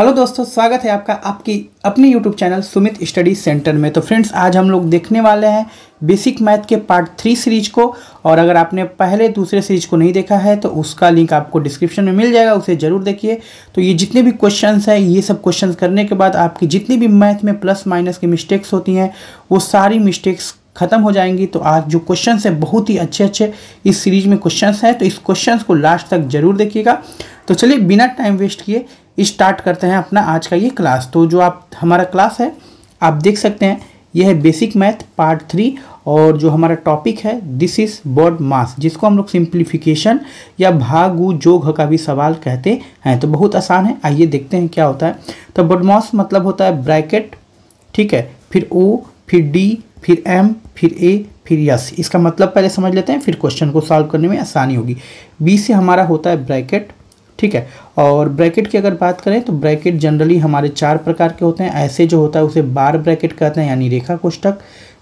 Hello दोस्तों, स्वागत है आपका आपकी अपने YouTube channel Sumit study centre में। तो फ्रेंड्स, आज हम लोग देखने वाले हैं बेसिक मैथ के पार्ट 3 सीरीज को। और अगर आपने पहले दूसरे सीरीज को नहीं देखा है तो उसका लिंक आपको डिस्क्रिप्शन में मिल जाएगा, उसे ज़रूर देखिए। तो ये जितने भी क्वेश्चंस हैं, ये सब क्वेश्चंस करने के बाद आपकी जितनी भी मैथ में प्लस माइनस की मिस्टेक्स होती हैं वो सारी मिस्टेक्स खत्म हो जाएंगी। तो आज जो क्वेश्चंस है बहुत ही अच्छे इस सीरीज में क्वेश्चंस हैं, तो इस क्वेश्चंस को लास्ट तक जरूर देखिएगा। तो चलिए बिना टाइम वेस्ट किए स्टार्ट करते हैं अपना आज का ये क्लास। तो जो हमारा क्लास है आप देख सकते हैं, यह है बेसिक मैथ पार्ट 3 और जो हमारा टॉपिक है दिस इज बॉड मास, जिसको हम लोग सिंप्लीफिकेशन या भागु जोग का भी सवाल कहते हैं। तो बहुत आसान है, आइए देखते हैं क्या होता है। तो बॉड मास मतलब होता है ब्रैकेट, ठीक है, फिर ओ, फिर डी, फिर एम, फिर ए, फिर यस। इसका मतलब पहले समझ लेते हैं, फिर क्वेश्चन को सॉल्व करने में आसानी होगी। बी से हमारा होता है ब्रैकेट, ठीक है। और ब्रैकेट की अगर बात करें तो ब्रैकेट जनरली हमारे 4 प्रकार के होते हैं। ऐसे जो होता है उसे बार ब्रैकेट कहते हैं यानी रेखा कोष्ठक।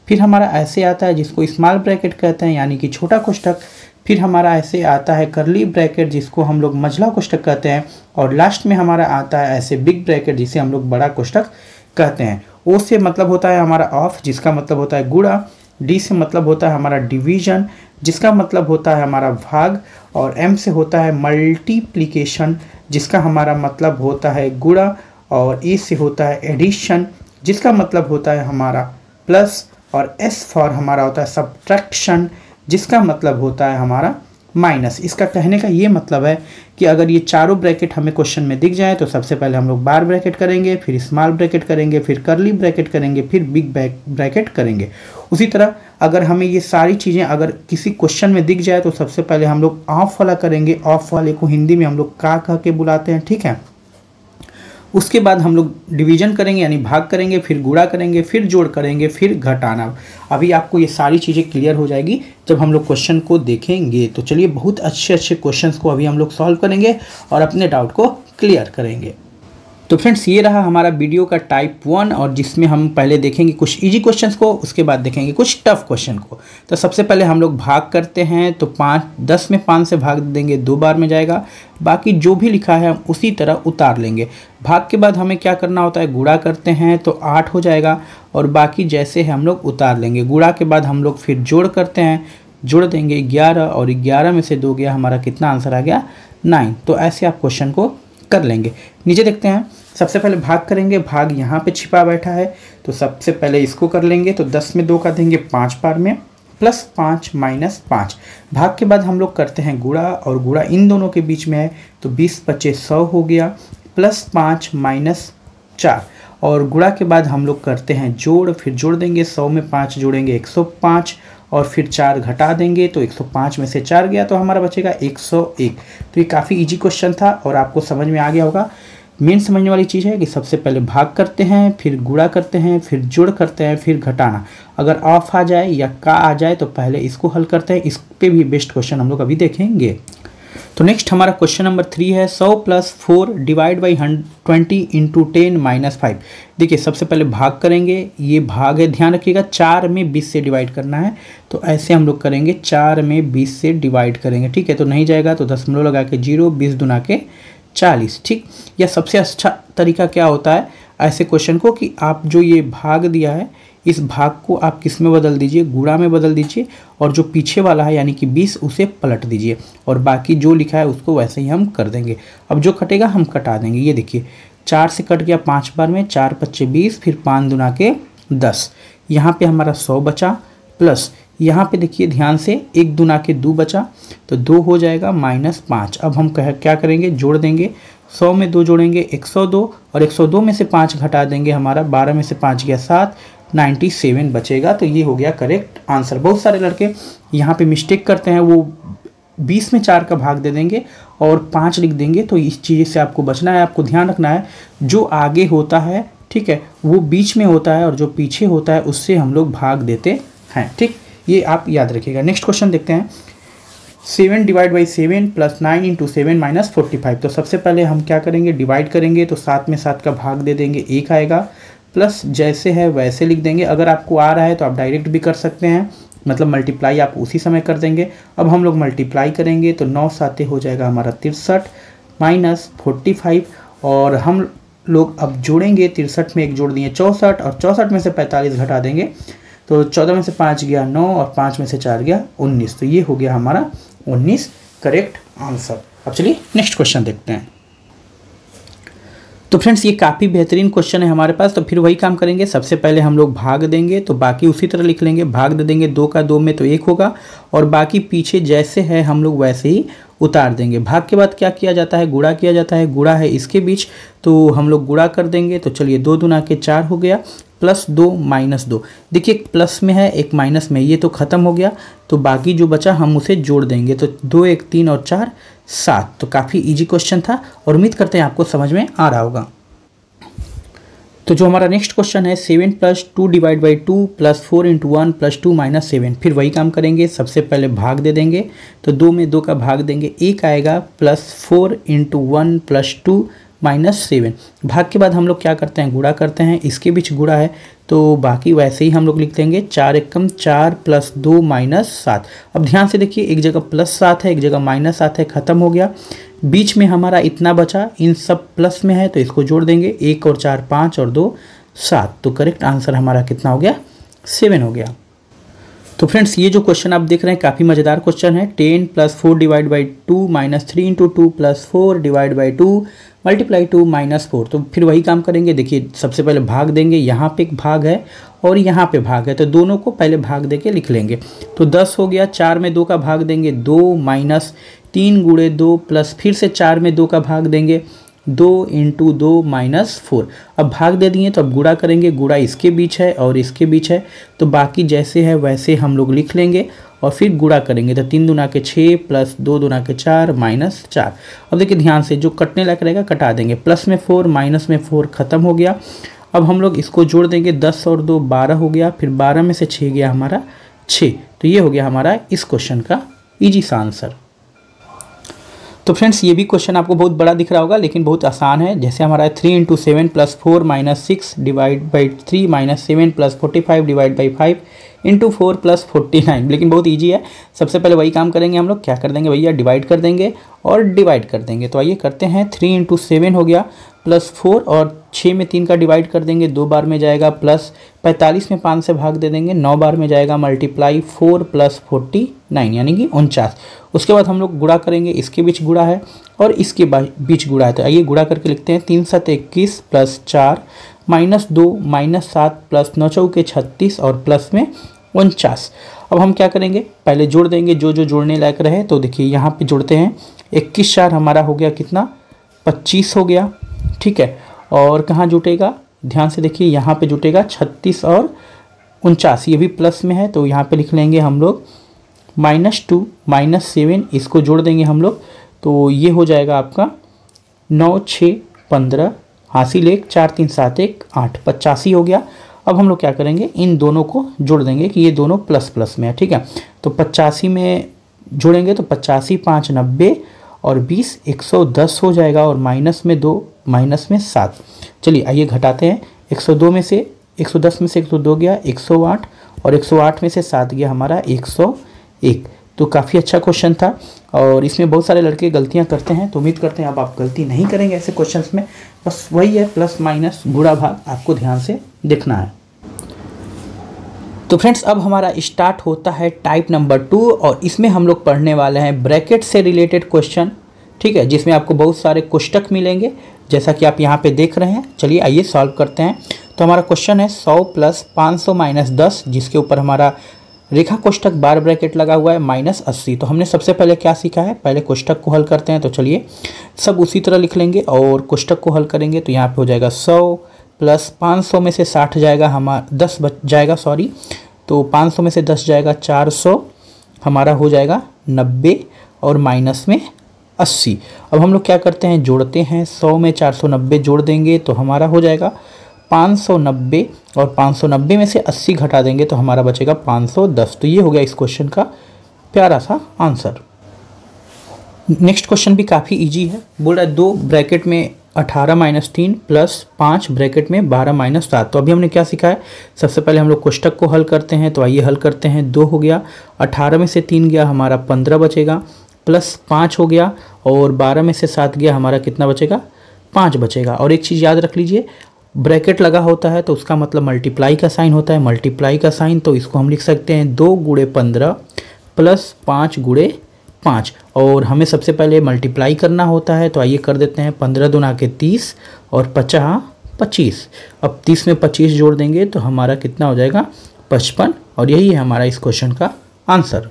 फिर हमारा ऐसे आता है जिसको स्मॉल ब्रैकेट कहते हैं यानी कि छोटा कोष्ठक। फिर हमारा ऐसे आता है करली ब्रैकेट जिसको हम लोग मझला कोष्ठक कहते हैं। और लास्ट में हमारा आता है ऐसे बिग ब्रैकेट जिसे हम लोग बड़ा कोष्ठक कहते हैं। ओ से मतलब होता है हमारा ऑफ, जिसका मतलब होता है गुणा। डी से मतलब होता है हमारा डिवीजन, जिसका मतलब होता है हमारा भाग। और एम से होता है मल्टीप्लिकेशन, जिसका हमारा मतलब होता है गुणा। और ए से होता है एडिशन, जिसका मतलब होता है हमारा प्लस। और एस फॉर हमारा होता है सब्ट्रैक्शन, जिसका मतलब होता है हमारा माइनस। इसका कहने का ये मतलब है कि अगर ये चारों ब्रैकेट हमें क्वेश्चन में दिख जाए तो सबसे पहले हम लोग बार ब्रैकेट करेंगे, फिर स्मॉल ब्रैकेट करेंगे, फिर करली ब्रैकेट करेंगे, फिर बिग ब्रैकेट करेंगे। उसी तरह अगर हमें ये सारी चीज़ें अगर किसी क्वेश्चन में दिख जाए तो सबसे पहले हम लोग ऑफ वाला करेंगे। ऑफ वाले को हिंदी में हम लोग का कह के बुलाते हैं, ठीक है। उसके बाद हम लोग डिवीजन करेंगे यानी भाग करेंगे, फिर गुणा करेंगे, फिर जोड़ करेंगे, फिर घटाना। अभी आपको ये सारी चीज़ें क्लियर हो जाएगी जब हम लोग क्वेश्चन को देखेंगे। तो चलिए बहुत अच्छे क्वेश्चंस को अभी हम लोग सॉल्व करेंगे और अपने डाउट को क्लियर करेंगे। तो फ्रेंड्स, ये रहा हमारा वीडियो का टाइप 1 और जिसमें हम पहले देखेंगे कुछ इजी क्वेश्चंस को, उसके बाद देखेंगे कुछ टफ क्वेश्चन को। तो सबसे पहले हम लोग भाग करते हैं। तो 10 में 5 से भाग देंगे 2 बार में जाएगा। बाकी जो भी लिखा है हम उसी तरह उतार लेंगे। भाग के बाद हमें क्या करना होता है, गुणा करते हैं तो 8 हो जाएगा और बाकी जैसे है हम लोग उतार लेंगे। गुणा के बाद हम लोग फिर जोड़ करते हैं, जोड़ देंगे 11 और 11 में से 2 गया, हमारा कितना आंसर आ गया 9। तो ऐसे आप क्वेश्चन को कर लेंगे। नीचे देखते हैं, सबसे पहले भाग करेंगे। भाग यहाँ पे छिपा बैठा है तो सबसे पहले इसको कर लेंगे। तो 10 में 2 का देंगे 5 बार में, प्लस 5 माइनस 5। भाग के बाद हम लोग करते हैं गुणा और गुणा इन दोनों के बीच में है तो 20 25 100 हो गया, प्लस 5 माइनस 4। और गुणा के बाद हम लोग करते हैं जोड़, फिर जोड़ देंगे 100 में 5 जोड़ेंगे 105 और फिर 4 घटा देंगे तो 105 में से 4 गया तो हमारा बचेगा 101। तो ये काफ़ी इजी क्वेश्चन था और आपको समझ में आ गया होगा। मेन समझने वाली चीज़ है कि सबसे पहले भाग करते हैं, फिर गुणा करते हैं, फिर जोड़ करते हैं, फिर घटाना। अगर ऑफ आ जाए या का आ जाए तो पहले इसको हल करते हैं। इस पे भी बेस्ट क्वेश्चन हम लोग अभी देखेंगे। तो नेक्स्ट हमारा क्वेश्चन नंबर 3 है 100 + 4 डिवाइड बाई 20 × 10 - 5। देखिए सबसे पहले भाग करेंगे, ये भाग है, ध्यान रखिएगा 4 में 20 से डिवाइड करना है। तो ऐसे हम लोग करेंगे, 4 में 20 से डिवाइड करेंगे, ठीक है। तो नहीं जाएगा तो दशमलव लगा के 0, 20 दूना के 40, ठीक। या सबसे अच्छा तरीका क्या होता है ऐसे क्वेश्चन को कि आप जो ये भाग दिया है इस भाग को आप किस में बदल दीजिए, गुणा में बदल दीजिए और जो पीछे वाला है यानी कि 20 उसे पलट दीजिए और बाकी जो लिखा है उसको वैसे ही हम कर देंगे। अब जो कटेगा हम कटा देंगे। ये देखिए 4 से कट गया 5 बार में, 4 × 5 = 20, फिर 5 दूना के 10। यहाँ पे हमारा 100 बचा, प्लस यहाँ पे देखिए ध्यान से 1 दूना के 2 बचा तो 2 हो जाएगा -5। अब हम क्या करेंगे, जोड़ देंगे। 100 में 2 जोड़ेंगे 102 और 102 में से 5 घटा देंगे, हमारा 12 में से 5 गया 7, 97 बचेगा। तो ये हो गया करेक्ट आंसर। बहुत सारे लड़के यहाँ पे मिस्टेक करते हैं, वो 20 में 4 का भाग दे देंगे और 5 लिख देंगे। तो इस चीज़ से आपको बचना है। आपको ध्यान रखना है जो आगे होता है, ठीक है, वो बीच में होता है और जो पीछे होता है उससे हम लोग भाग देते हैं, ठीक। ये आप याद रखिएगा। नेक्स्ट क्वेश्चन देखते हैं 7 डिवाइड बाई 7 + 9 × 7 - 45। तो सबसे पहले हम क्या करेंगे, डिवाइड करेंगे तो 7 में 7 का भाग दे देंगे, 1 आएगा, प्लस जैसे है वैसे लिख देंगे। अगर आपको आ रहा है तो आप डायरेक्ट भी कर सकते हैं, मतलब मल्टीप्लाई आप उसी समय कर देंगे। अब हम लोग मल्टीप्लाई करेंगे तो 9 7 हो जाएगा हमारा 63 - 45 और हम लोग अब जोड़ेंगे। 63 में 1 जोड़ दिए 64 और 64 में से 45 घटा देंगे तो 14 में से 5 गया 9 और 5 में से 4 गया 19। तो ये हो गया हमारा 19 करेक्ट आंसर। अब चलिए नेक्स्ट क्वेश्चन देखते हैं। तो फ्रेंड्स ये काफ़ी बेहतरीन क्वेश्चन है हमारे पास। तो फिर वही काम करेंगे, सबसे पहले हम लोग भाग देंगे तो बाकी उसी तरह लिख लेंगे। भाग दे देंगे 2 का 2 में तो 1 होगा और बाकी पीछे जैसे है हम लोग वैसे ही उतार देंगे। भाग के बाद क्या किया जाता है, गुणा किया जाता है। गुणा है इसके बीच तो हम लोग गुणा कर देंगे। तो चलिए 2 दूना के 4 हो गया प्लस 2 माइनस 2। देखिए एक प्लस में है एक माइनस में, ये तो ख़त्म हो गया। तो बाकी जो बचा हम उसे जोड़ देंगे। तो 2 1 3 और 4 7। तो काफ़ी इजी क्वेश्चन था और उम्मीद करते हैं आपको समझ में आ रहा होगा। तो जो हमारा नेक्स्ट क्वेश्चन है 7 + 2 डिवाइड बाई 2 + 4 × 1 + 2 - 7। फिर वही काम करेंगे, सबसे पहले भाग दे देंगे तो 2 में 2 का भाग देंगे 1 आएगा प्लस 4 × 1 + 2 - 7। भाग के बाद हम लोग क्या करते हैं, गुणा करते हैं। इसके बीच गुणा है तो बाकी वैसे ही हम लोग लिख देंगे 4 एकम 4 + 2 - 7। अब ध्यान से देखिए एक जगह +7 है एक जगह -7 है, ख़त्म हो गया। बीच में हमारा इतना बचा, इन सब प्लस में है तो इसको जोड़ देंगे। 1 और 4 5 और 2 7। तो करेक्ट आंसर हमारा कितना हो गया, 7 हो गया। तो फ्रेंड्स ये जो क्वेश्चन आप देख रहे हैं काफ़ी मज़ेदार क्वेश्चन है। 10 + 4 डिवाइड बाई 2 - 3 × 2 + 4 डिवाइड बाई 2 × 2 - 4। तो फिर वही काम करेंगे। देखिए सबसे पहले भाग देंगे, यहाँ पे एक भाग है और यहाँ पे भाग है तो दोनों को पहले भाग दे के लिख लेंगे। तो 10 हो गया। 4 में 2 का भाग देंगे 2 माइनस 3 × 2 प्लस फिर से 4 में 2 का भाग देंगे 2 × 2 - 4। अब भाग दे दिए तो अब गुणा करेंगे। गुणा इसके बीच है और इसके बीच है तो बाकी जैसे है वैसे हम लोग लिख लेंगे और फिर गुणा करेंगे। तो 3 दूना के 6 प्लस 2 दूना के 4 - 4। अब देखिए ध्यान से जो कटने लायक रहेगा कटा देंगे। प्लस में 4 माइनस में 4 ख़त्म हो गया। अब हम लोग इसको जोड़ देंगे 10 और 2 12 हो गया। फिर 12 में से 6 गया हमारा 6। तो ये हो गया हमारा इस क्वेश्चन का ईजी सा आंसर। तो फ्रेंड्स ये भी क्वेश्चन आपको बहुत बड़ा दिख रहा होगा लेकिन बहुत आसान है। जैसे हमारा है 3 × 7 + 4 - 6 डिवाइड बाई 3 - 7 + 45 डिवाइड बाई 5 × 4 + 49। लेकिन बहुत इजी है। सबसे पहले वही काम करेंगे हम लोग, क्या कर देंगे भैया, डिवाइड कर देंगे और डिवाइड कर देंगे। तो आइए करते हैं। 3 × 7 हो गया प्लस 4 और 6 में 3 का डिवाइड कर देंगे, 2 बार में जाएगा प्लस 45 में 5 से भाग दे देंगे, 9 बार में जाएगा मल्टीप्लाई 4 + 49 यानी कि 49। उसके बाद हम लोग गुणा करेंगे, इसके बीच गुणा है और इसके बीच गुणा है। तो आइए गुणा करके लिखते हैं 3 × 7 = 21 प्लस 4 -2 -7 प्लस 9 × 4 = 36 और प्लस में 49। अब हम क्या करेंगे, पहले जोड़ देंगे जो जो जोड़ने लायक रहे। तो देखिए यहाँ पे जोड़ते हैं 21 4 हमारा हो गया कितना, 25 हो गया। ठीक है, और कहाँ जुटेगा, ध्यान से देखिए यहाँ पे जुटेगा 36 और 49, ये भी प्लस में है तो यहाँ पे लिख लेंगे हम लोग -2 -7, इसको जोड़ देंगे हम लोग तो ये हो जाएगा आपका 9 6 15 हासिल 1 4 3 7 1 8 85 हो गया। अब हम लोग क्या करेंगे, इन दोनों को जोड़ देंगे कि ये दोनों प्लस प्लस में है। ठीक है, तो 85 में जोड़ेंगे तो 85 5 90 और 20 110 हो जाएगा और माइनस में 2 माइनस में 7। चलिए आइए घटाते हैं। 102 में से 110 में से 102 गया 108 और 108 में से 7 गया हमारा 101। तो काफ़ी अच्छा क्वेश्चन था और इसमें बहुत सारे लड़के गलतियां करते हैं तो उम्मीद करते हैं अब आप गलती नहीं करेंगे ऐसे क्वेश्चंस में। बस वही है प्लस माइनस गुणा भाग, आपको ध्यान से देखना है। तो फ्रेंड्स अब हमारा स्टार्ट होता है टाइप नंबर 2 और इसमें हम लोग पढ़ने वाले हैं ब्रैकेट से रिलेटेड क्वेश्चन। ठीक है, जिसमें आपको बहुत सारे कोष्टक मिलेंगे जैसा कि आप यहाँ पे देख रहे हैं। चलिए आइए सॉल्व करते हैं। तो हमारा क्वेश्चन है 100 + 500 - 10, जिसके ऊपर हमारा रेखा कोष्टक बार ब्रैकेट लगा हुआ है -80। तो हमने सबसे पहले क्या सीखा है, पहले कोष्टक को हल करते हैं। तो चलिए सब उसी तरह लिख लेंगे और कोष्टक को हल करेंगे तो यहाँ पे हो जाएगा 100 + 500 में से 60 जाएगा, हमारा 10 बच जाएगा सॉरी, तो 500 में से 10 जाएगा 400, हमारा हो जाएगा 90 और माइनस में 80। अब हम लोग क्या करते हैं, जोड़ते हैं। 100 में 490 जोड़ देंगे तो हमारा हो जाएगा 590 और 590 में से 80 घटा देंगे तो हमारा बचेगा 510। तो ये हो गया इस क्वेश्चन का प्यारा सा आंसर। नेक्स्ट क्वेश्चन भी काफ़ी इजी है। बोल रहा है 2 ब्रैकेट में 18 - 3 प्लस 5 ब्रैकेट में 12 - 7। तो अभी हमने क्या सीखा है, सबसे पहले हम लोग कोष्टक को हल करते हैं। तो आइए हल करते हैं। 2 हो गया, 18 में से 3 गया हमारा 15 बचेगा, प्लस 5 हो गया और 12 में से 7 गया हमारा कितना बचेगा 5 बचेगा। और एक चीज़ याद रख लीजिए, ब्रैकेट लगा होता है तो उसका मतलब मल्टीप्लाई का साइन होता है, मल्टीप्लाई का साइन, तो इसको हम लिख सकते हैं 2 गुणे 15 प्लस 5 गुणे 5। और हमें सबसे पहले मल्टीप्लाई करना होता है, तो आइए कर देते हैं। 15 दूना के 30 और 50 25। अब 30 में 25 जोड़ देंगे तो हमारा कितना हो जाएगा 55। और यही है हमारा इस क्वेश्चन का आंसर।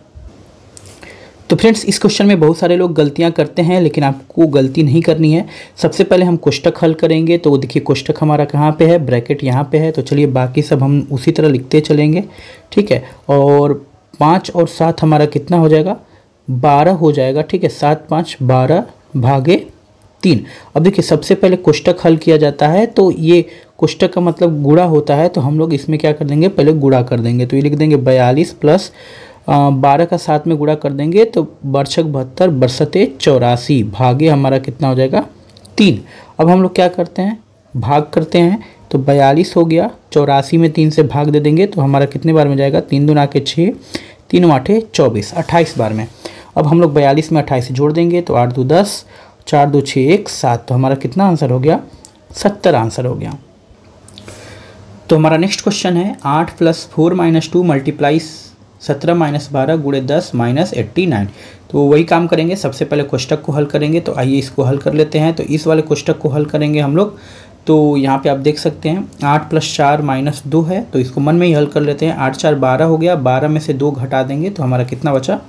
तो फ्रेंड्स, इस क्वेश्चन में बहुत सारे लोग गलतियां करते हैं, लेकिन आपको गलती नहीं करनी है। सबसे पहले हम कोष्टक हल करेंगे। तो देखिए कोष्टक हमारा कहाँ पे है, ब्रैकेट यहाँ पे है। तो चलिए बाकी सब हम उसी तरह लिखते चलेंगे, ठीक है। और 5 और 7 हमारा कितना हो जाएगा, 12 हो जाएगा, ठीक है। 7 5 12 भागे 3। अब देखिए सबसे पहले कोष्टक हल किया जाता है, तो ये कोष्टक का मतलब गुणा होता है, तो हम लोग इसमें क्या कर देंगे, पहले गुणा कर देंगे। तो ये लिख देंगे 42 प्लस 12 का 7 में गुणा कर देंगे तो बरछक 72 बरसते 84 भागे हमारा कितना हो जाएगा 3। अब हम लोग क्या करते हैं, भाग करते हैं। तो 42 हो गया, 84 में 3 से भाग दे देंगे तो हमारा कितने बार में जाएगा, 3 दूना के 6, 3 8 24, 28 बार में। अब हम लोग 42 में 28 जोड़ देंगे तो 8 2 10, 4 2 6 1 7। तो हमारा कितना आंसर हो गया, 70 आंसर हो गया। तो हमारा नेक्स्ट क्वेश्चन है 8 + 4 - 2 मल्टीप्लाई 17 - 12 गुणे 10 - 89। तो वही काम करेंगे, सबसे पहले कोष्टक को हल करेंगे। तो आइए इसको हल कर लेते हैं। तो इस वाले कोष्टक को हल करेंगे हम लोग। तो यहाँ पे आप देख सकते हैं 8 + 4 - 2 है, तो इसको मन में ही हल कर लेते हैं। 8 4 12 हो गया, 12 में से 2 घटा देंगे तो हमारा कितना बचा,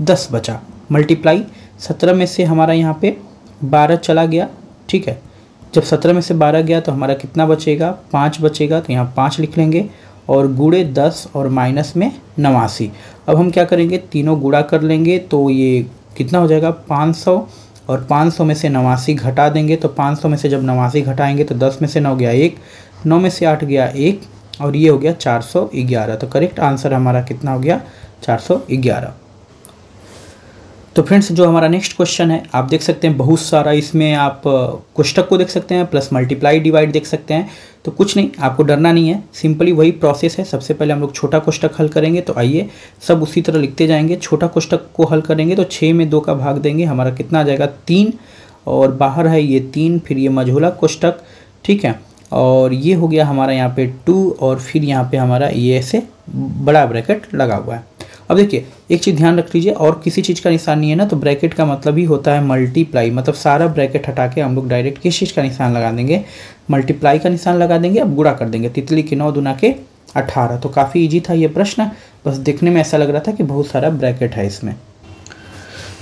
10 बचा। मल्टीप्लाई 17 में से हमारा यहाँ पे 12 चला गया, ठीक है। जब 17 में से 12 गया तो हमारा कितना बचेगा, 5 बचेगा। तो यहाँ 5 लिख लेंगे और गुणे 10 और माइनस में 89। अब हम क्या करेंगे, तीनों गुणा कर लेंगे तो ये कितना हो जाएगा 500, और 500 में से 89 घटा देंगे। तो 500 में से जब 89 घटाएंगे तो 10 में से 9 गया 1, 9 में से 8 गया 1, और ये हो गया 411। तो करेक्ट आंसर हमारा कितना हो गया, 411। तो फ्रेंड्स, जो हमारा नेक्स्ट क्वेश्चन है आप देख सकते हैं बहुत सारा, इसमें आप कोष्टक को देख सकते हैं प्लस मल्टीप्लाई डिवाइड देख सकते हैं। तो कुछ नहीं, आपको डरना नहीं है, सिंपली वही प्रोसेस है। सबसे पहले हम लोग छोटा कोष्टक हल करेंगे। तो आइए सब उसी तरह लिखते जाएंगे। छोटा कोष्टक को हल करेंगे तो 6 में 2 का भाग देंगे, हमारा कितना आ जाएगा 3, और बाहर है ये 3, फिर ये मझोला कोष्टक, ठीक है। और ये हो गया हमारा यहाँ पे 2, और फिर यहाँ पे हमारा ये ऐसे बड़ा ब्रैकेट लगा हुआ है। अब देखिए एक चीज़ ध्यान रख लीजिए, और किसी चीज़ का निशान नहीं है ना, तो ब्रैकेट का मतलब ही होता है मल्टीप्लाई। मतलब सारा ब्रैकेट हटा के हम लोग डायरेक्ट किस चीज़ का निशान लगा देंगे, मल्टीप्लाई का निशान लगा देंगे। अब गुणा कर देंगे, तितली के 9 दूना के 18। तो काफ़ी इजी था ये प्रश्न, बस देखने में ऐसा लग रहा था कि बहुत सारा ब्रैकेट है इसमें।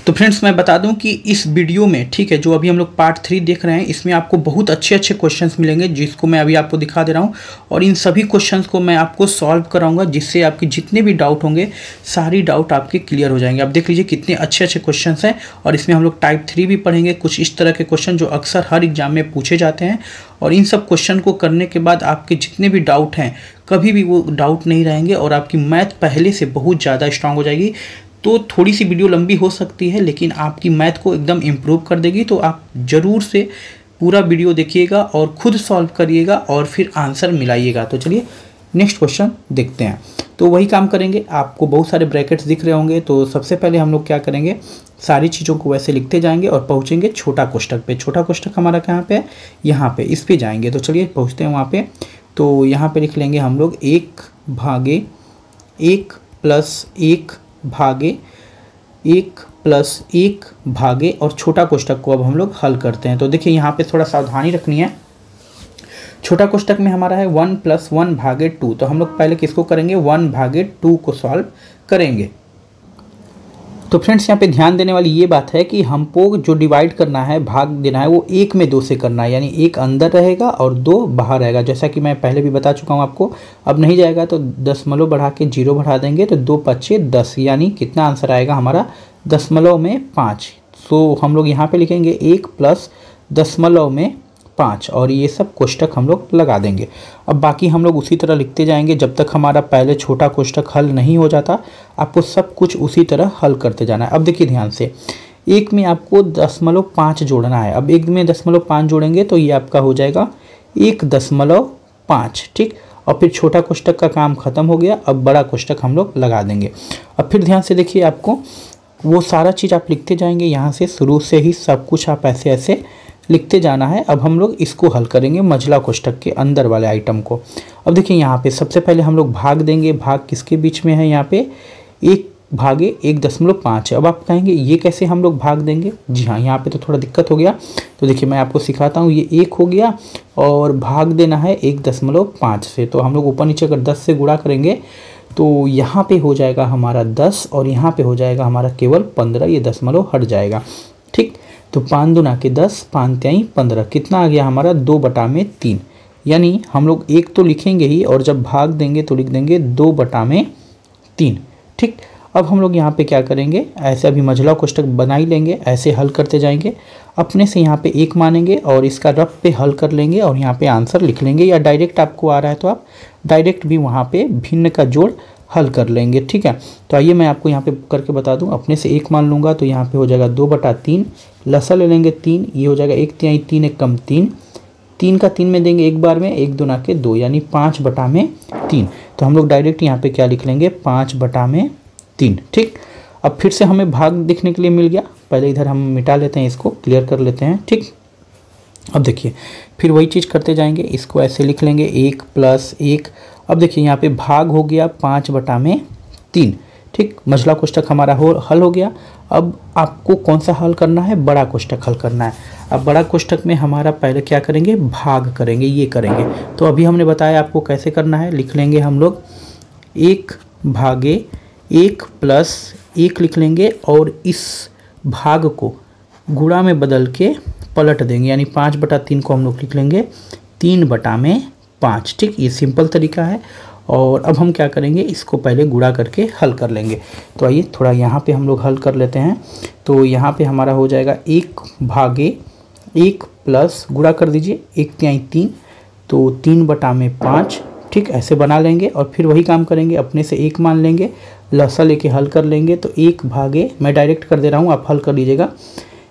तो फ्रेंड्स, मैं बता दूं कि इस वीडियो में, ठीक है, जो अभी हम लोग पार्ट 3 देख रहे हैं, इसमें आपको बहुत अच्छे अच्छे क्वेश्चंस मिलेंगे, जिसको मैं अभी आपको दिखा दे रहा हूं। और इन सभी क्वेश्चंस को मैं आपको सॉल्व कराऊंगा, जिससे आपके जितने भी डाउट होंगे सारी डाउट आपके क्लियर हो जाएंगे। आप देख लीजिए कितने अच्छे अच्छे क्वेश्चन हैं। और इसमें हम लोग टाइप 3 भी पढ़ेंगे, कुछ इस तरह के क्वेश्चन जो अक्सर हर एग्जाम में पूछे जाते हैं। और इन सब क्वेश्चन को करने के बाद आपके जितने भी डाउट हैं कभी भी वो डाउट नहीं रहेंगे, और आपकी मैथ पहले से बहुत ज़्यादा स्ट्रांग हो जाएगी। तो थोड़ी सी वीडियो लंबी हो सकती है, लेकिन आपकी मैथ को एकदम इम्प्रूव कर देगी। तो आप ज़रूर से पूरा वीडियो देखिएगा और खुद सॉल्व करिएगा और फिर आंसर मिलाइएगा। तो चलिए नेक्स्ट क्वेश्चन देखते हैं। तो वही काम करेंगे, आपको बहुत सारे ब्रैकेट्स दिख रहे होंगे। तो सबसे पहले हम लोग क्या करेंगे, सारी चीज़ों को वैसे लिखते जाएंगे और पहुँचेंगे छोटा कोष्टक पे। छोटा कोष्टक हमारा कहाँ पे है, यहाँ पे, इस पे जाएंगे। तो चलिए पहुँचते हैं वहाँ पे। तो यहाँ पे लिख लेंगे हम लोग 1 भागे 1 + 1 भागे 1 + 1 भागे, और छोटा कोष्टक को अब हम लोग हल करते हैं। तो देखिए यहाँ पे थोड़ा सावधानी रखनी है। छोटा कोष्टक में हमारा है 1 + 1 भागे 2। तो हम लोग पहले किसको करेंगे, 1 भागे 2 को सॉल्व करेंगे। तो फ्रेंड्स, यहाँ पे ध्यान देने वाली ये बात है कि हमको जो डिवाइड करना है, भाग देना है, वो 1 में 2 से करना है। यानी 1 अंदर रहेगा और 2 बाहर रहेगा, जैसा कि मैं पहले भी बता चुका हूँ आपको। अब नहीं जाएगा तो दशमलव बढ़ा के 0 बढ़ा देंगे, तो 2 5 10, यानी कितना आंसर आएगा हमारा, दशमलव में 5। तो हम लोग यहाँ पे लिखेंगे 1 + दशमलव में 5, और ये सब कोष्टक हम लोग लगा देंगे। अब बाकी हम लोग उसी तरह लिखते जाएंगे जब तक हमारा पहले छोटा कोष्टक हल नहीं हो जाता। आपको सब कुछ उसी तरह हल करते जाना है। अब देखिए ध्यान से, 1 में आपको 0.5 जोड़ना है। अब 1 में 0.5 जोड़ेंगे तो ये आपका हो जाएगा 1.5, ठीक। और फिर छोटा कोष्टक का काम खत्म हो गया। अब बड़ा कोष्टक हम लोग लगा देंगे। अब फिर ध्यान से देखिए, आपको वो सारा चीज़ आप लिखते जाएंगे, यहाँ से शुरू से ही सब कुछ आप ऐसे ऐसे लिखते जाना है। अब हम लोग इसको हल करेंगे मझला कोष्ठक के अंदर वाले आइटम को। अब देखिए यहाँ पे सबसे पहले हम लोग भाग देंगे। भाग किसके बीच में है, यहाँ पे 1/1.5 है। अब आप कहेंगे ये कैसे हम लोग भाग देंगे। जी हाँ, यहाँ पे तो थोड़ा दिक्कत हो गया, तो देखिए मैं आपको सिखाता हूँ। ये 1 हो गया और भाग देना है 1.5 से। तो हम लोग ऊपर नीचे अगर 10 से गुणा करेंगे तो यहाँ पे हो जाएगा हमारा 10 और यहाँ पे हो जाएगा हमारा केवल 15। ये दशमलव हट जाएगा, ठीक। तो 5 दूना के 10, 5 तिहाई 15, कितना आ गया हमारा 2/3। यानी हम लोग 1 तो लिखेंगे ही और जब भाग देंगे तो लिख देंगे 2/3, ठीक। अब हम लोग यहाँ पे क्या करेंगे, ऐसे अभी मझला कोष्ठक बना ही लेंगे, ऐसे हल करते जाएंगे। अपने से यहाँ पे 1 मानेंगे और इसका रफ पे हल कर लेंगे और यहाँ पे आंसर लिख लेंगे, या डायरेक्ट आपको आ रहा है तो आप डायरेक्ट भी वहाँ पे भिन्न का जोड़ हल कर लेंगे, ठीक है। तो आइए मैं आपको यहाँ पे करके बता दूँ। अपने से 1 मान लूँगा तो यहाँ पे हो जाएगा 2/3, लसा ले लेंगे 3, ये हो जाएगा 1 तिहाई 3 1 कम 3, 3 का 3 में देंगे एक बार में, 1 दूना के 2 यानी 5/3। तो हम लोग डायरेक्ट यहाँ पे क्या लिख लेंगे 5/3, ठीक। अब फिर से हमें भाग दिखने के लिए मिल गया। पहले इधर हम मिटा लेते हैं, इसको क्लियर कर लेते हैं, ठीक। अब देखिए फिर वही चीज़ करते जाएंगे, इसको ऐसे लिख लेंगे 1 + 1। अब देखिए यहाँ पे भाग हो गया 5/3, ठीक। मझला कोष्ठक हमारा हल हो गया। अब आपको कौन सा हल करना है, बड़ा कोष्ठक हल करना है। अब बड़ा कोष्ठक में हमारा पहले क्या करेंगे, भाग करेंगे, ये करेंगे। तो अभी हमने बताया आपको कैसे करना है। लिख लेंगे हम लोग 1/1 + 1 लिख लेंगे और इस भाग को गुणा में बदल के पलट देंगे, यानी 5/3 को हम लोग लिख लेंगे 3/5, ठीक। ये सिंपल तरीका है। और अब हम क्या करेंगे, इसको पहले गुणा करके हल कर लेंगे। तो आइए थोड़ा यहाँ पे हम लोग हल कर लेते हैं। तो यहाँ पे हमारा हो जाएगा 1/1 + गुणा कर दीजिए 1 तिहाई 3, तो 3/5, ठीक। ऐसे बना लेंगे और फिर वही काम करेंगे। अपने से 1 मान लेंगे, लसा लेके हल कर लेंगे। तो 1/, मैं डायरेक्ट कर दे रहा हूँ, आप हल कर लीजिएगा।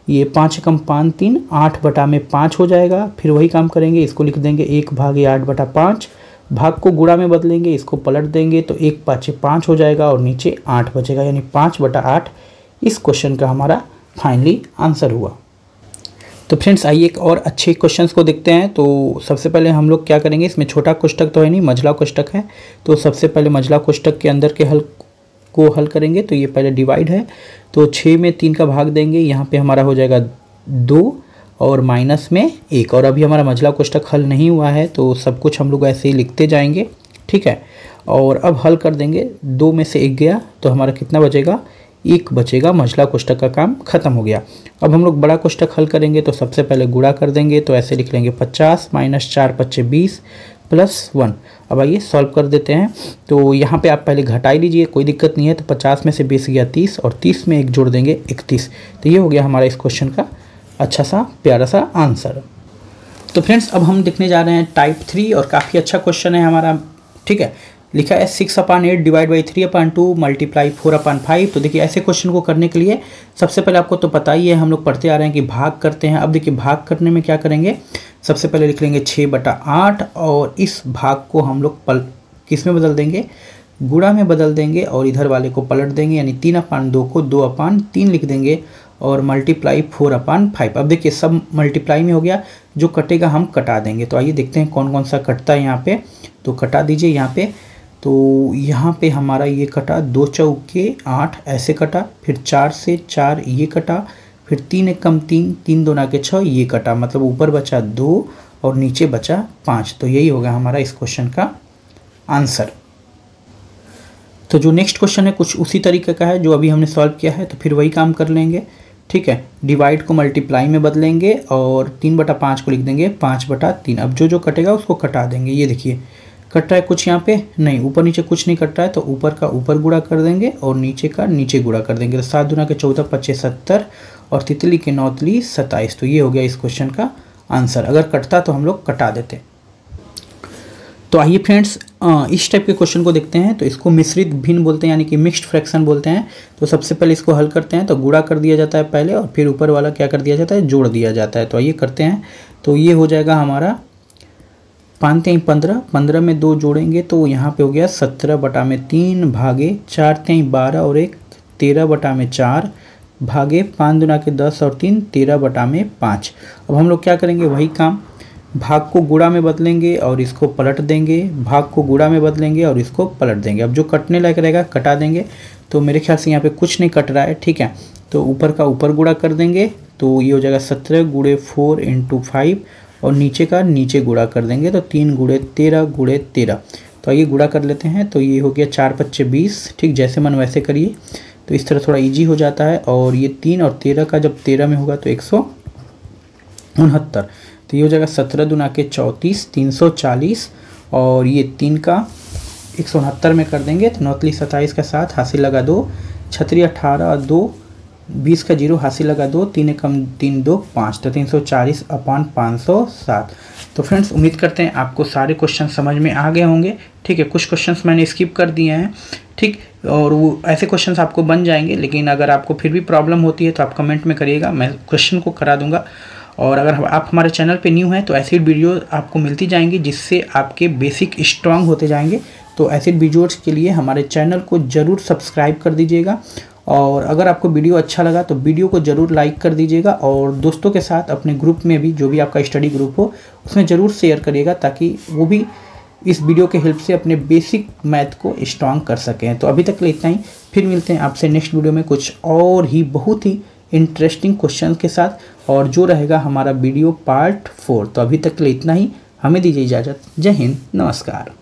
ये 5 कम 5 3, 8/5 हो जाएगा। फिर वही काम करेंगे, इसको लिख देंगे 1/8/5। भाग को गुणा में बदलेंगे, इसको पलट देंगे तो 1/5 5 हो जाएगा और नीचे 8 बचेगा, यानी 5/8 इस क्वेश्चन का हमारा फाइनली आंसर हुआ। तो फ्रेंड्स आइए एक और अच्छे क्वेश्चंस को देखते हैं। तो सबसे पहले हम लोग क्या करेंगे, इसमें छोटा कोष्ठक तो है नहीं, मझला कोष्ठक है। तो सबसे पहले मझला कोष्ठक के अंदर के हल करेंगे। तो ये पहले डिवाइड है, तो 6 में 3 का भाग देंगे, यहाँ पे हमारा हो जाएगा 2 और माइनस में 1। और अभी हमारा मझला कोष्ठक हल नहीं हुआ है, तो सब कुछ हम लोग ऐसे ही लिखते जाएंगे, ठीक है। और अब हल कर देंगे, 2 में से 1 गया तो हमारा कितना बचेगा, 1 बचेगा। मझला कोष्ठक का काम खत्म हो गया। अब हम लोग बड़ा कोष्ठक हल करेंगे, तो सबसे पहले गुणा कर देंगे। तो ऐसे लिख लेंगे 50 - 4 × 5 = 20 + 1। अब आइए सॉल्व कर देते हैं। तो यहाँ पे आप पहले घटाई लीजिए, कोई दिक्कत नहीं है। तो 50 में से 20 गया 30 और 30 में 1 जोड़ देंगे 31। तो ये हो गया हमारा इस क्वेश्चन का अच्छा सा प्यारा सा आंसर। तो फ्रेंड्स अब हम देखने जा रहे हैं टाइप 3 और काफ़ी अच्छा क्वेश्चन है हमारा, ठीक है। लिखा है 6/8 / 3/2 × 4/5। तो देखिए ऐसे क्वेश्चन को करने के लिए सबसे पहले आपको तो पता ही है, हम लोग पढ़ते आ रहे हैं कि भाग करते हैं। अब देखिए भाग करने में क्या करेंगे, सबसे पहले लिख लेंगे 6/8 और इस भाग को हम लोग किस में बदल देंगे, गुणा में बदल देंगे और इधर वाले को पलट देंगे, यानी 3/2 को 2/3 लिख देंगे और मल्टीप्लाई 4/5। अब देखिए सब मल्टीप्लाई में हो गया, जो कटेगा हम कटा देंगे। तो आइए देखते हैं कौन कौन सा कटता है यहाँ पे। तो कटा दीजिए यहाँ पे। तो यहाँ पे हमारा ये कटा 2 चौके 8 ऐसे कटा, फिर 4 से 4 ये कटा, फिर 3 × 1 = 3, 3 दूना के 6 ये कटा, मतलब ऊपर बचा 2 और नीचे बचा 5। तो यही होगा हमारा इस क्वेश्चन का आंसर। तो जो नेक्स्ट क्वेश्चन है कुछ उसी तरीके का है जो अभी हमने सॉल्व किया है, तो फिर वही काम कर लेंगे, ठीक है। डिवाइड को मल्टीप्लाई में बदलेंगे और 3/5 को लिख देंगे 5/3। अब जो कटेगा उसको कटा देंगे। ये देखिए कट रहा है कुछ यहाँ पे नहीं, ऊपर नीचे कुछ नहीं कट रहा है, तो ऊपर का ऊपर गुणा कर देंगे और नीचे का नीचे गुणा कर देंगे। तो 7 दूना के 14 = 25 70 और तितली के 9 तिली 27। तो ये हो गया इस क्वेश्चन का आंसर। अगर कटता तो हम लोग कटा देते। तो आइए फ्रेंड्स इस टाइप के क्वेश्चन को देखते हैं। तो इसको मिश्रित भिन्न बोलते हैं, यानी कि मिक्स्ड फ्रैक्शन बोलते हैं। तो सबसे पहले इसको हल करते हैं। तो गुणा कर दिया जाता है पहले और फिर ऊपर वाला क्या कर दिया जाता है, जोड़ दिया जाता है। तो आइए करते हैं। तो ये हो जाएगा हमारा 5 × 15, 15 में 2 जोड़ेंगे तो यहाँ पे हो गया 17/3 भागे 4 × 12 और 1 13/4 भागे 5 दूना के 10 और 3 13/5। अब हम लोग क्या करेंगे, वही काम, भाग को गुणा में बदलेंगे और इसको पलट देंगे, भाग को गुणा में बदलेंगे और इसको पलट देंगे। अब जो कटने लायक रहेगा कटा देंगे। तो मेरे ख्याल से यहाँ पे कुछ नहीं कट रहा है, ठीक है। तो ऊपर का ऊपर गुणा कर देंगे, तो ये हो जाएगा 17 × 4 × 5 और नीचे का नीचे गुणा कर देंगे, तो 3 × 13 × 13। तो आइए गुणा कर लेते हैं। तो ये हो गया 4 × 5 = 20, ठीक, जैसे मन वैसे करिए। तो इस तरह थोड़ा इजी हो जाता है। और ये 3 और 13 का जब 13 में होगा तो 169। तो ये हो जाएगा 17 दूना के 34 340 और ये 3 का 169 में कर देंगे। तो 9 × 27 का 7 हासिल लगा 2, 6 × 18 2, 20 का 0 हासिल लगा 2, 3 × 3 2 5, तो 340/507। तो फ्रेंड्स उम्मीद करते हैं आपको सारे क्वेश्चन समझ में आ गए होंगे, ठीक है। कुछ क्वेश्चंस मैंने स्किप कर दिए हैं, ठीक, और वो ऐसे क्वेश्चंस आपको बन जाएंगे। लेकिन अगर आपको फिर भी प्रॉब्लम होती है तो आप कमेंट में करिएगा, मैं क्वेश्चन को करा दूंगा। और अगर आप हमारे चैनल पे न्यू हैं तो ऐसी वीडियो आपको मिलती जाएंगी जिससे आपके बेसिक स्ट्रांग होते जाएंगे। तो ऐसे वीडियोज़ के लिए हमारे चैनल को ज़रूर सब्सक्राइब कर दीजिएगा। और अगर आपको वीडियो अच्छा लगा तो वीडियो को ज़रूर लाइक कर दीजिएगा और दोस्तों के साथ अपने ग्रुप में भी, जो भी आपका स्टडी ग्रुप हो, उसमें ज़रूर शेयर करिएगा ताकि वो भी इस वीडियो के हेल्प से अपने बेसिक मैथ को स्ट्रांग कर सकें। तो अभी तक के लिए इतना ही, फिर मिलते हैं आपसे नेक्स्ट वीडियो में कुछ और ही बहुत ही इंटरेस्टिंग क्वेश्चन के साथ, और जो रहेगा हमारा वीडियो पार्ट 4। तो अभी तक के लिए इतना ही, हमें दीजिए इजाज़त। जय हिंद, नमस्कार।